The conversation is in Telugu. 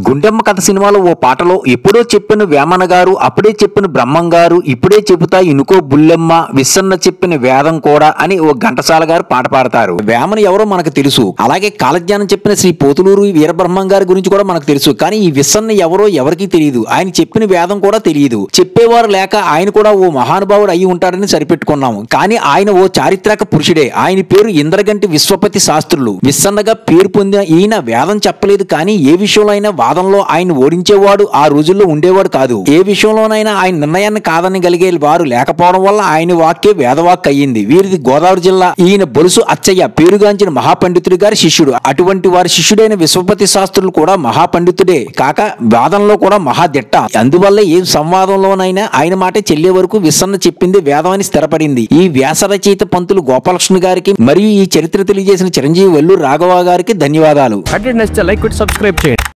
గుండెమ్మ కథ సినిమాలో ఓ పాటలో ఎప్పుడో చెప్పిన వేమన గారు, అప్పుడే చెప్పిన బ్రహ్మం గారు, ఇప్పుడే చెబుతా ఇనుకో బుల్లెమ్మ, విస్సన్న చెప్పిన వేదం కూడా అని ఓ ఘంటసాల గారు పాట పాడతారు. వేమన ఎవరో మనకు తెలుసు, అలాగే కాలజ్ఞానం చెప్పిన శ్రీ పోతులూరు వీరబ్రహ్మం గారి గురించి కూడా మనకు తెలుసు. కానీ ఈ విస్సన్న ఎవరో ఎవరికీ తెలియదు, ఆయన చెప్పిన వేదం కూడా తెలియదు. చెప్పేవారు లేక ఆయన కూడా ఓ మహానుభావుడు అయి ఉంటాడని సరిపెట్టుకున్నాము. కానీ ఆయన ఓ చారిత్రక పురుషుడే. ఆయన పేరు ఇంద్రగంటి విశ్వపతి శాస్త్రులు. విస్సన్నగా పేరు పొందిన ఈయన వేదం చెప్పలేదు, కానీ ఏ విషయంలో అయినా వాదంలో ఆయన ఓడించేవాడు ఆ రోజుల్లో ఉండేవాడు కాదు. ఏ విషయంలోనైనా ఆయన నిర్ణయాన్ని కాదనగలిగే వారు లేకపోవడం వల్ల ఆయన వాక్యే వేదవాక్ అయ్యింది. వీరిది గోదావరి జిల్లా. ఈయన బొలుసు అచ్చయ్య పేరుగాంచిన మహాపండితుడి గారి శిష్యుడు. అటువంటి వారి శిష్యుడైన విశ్వపతి శాస్త్రులు కూడా మహాపండితుడే కాక వాదంలో కూడా మహాదిట్ట. అందువల్ల ఏ సంవాదంలోనైనా ఆయన మాటే చెల్లే వరకు విస్సన్న చెప్పింది వేదం అని స్థిరపడింది. ఈ వ్యాస రచయిత పంతులు గోపాలకృష్ణ గారికి మరియు ఈ చరిత్ర తెలియజేసిన చిరంజీవి వెల్లూరు రాఘవ గారికి ధన్యవాదాలు. లైక్ సబ్స్క్రైబ్ చేయండి.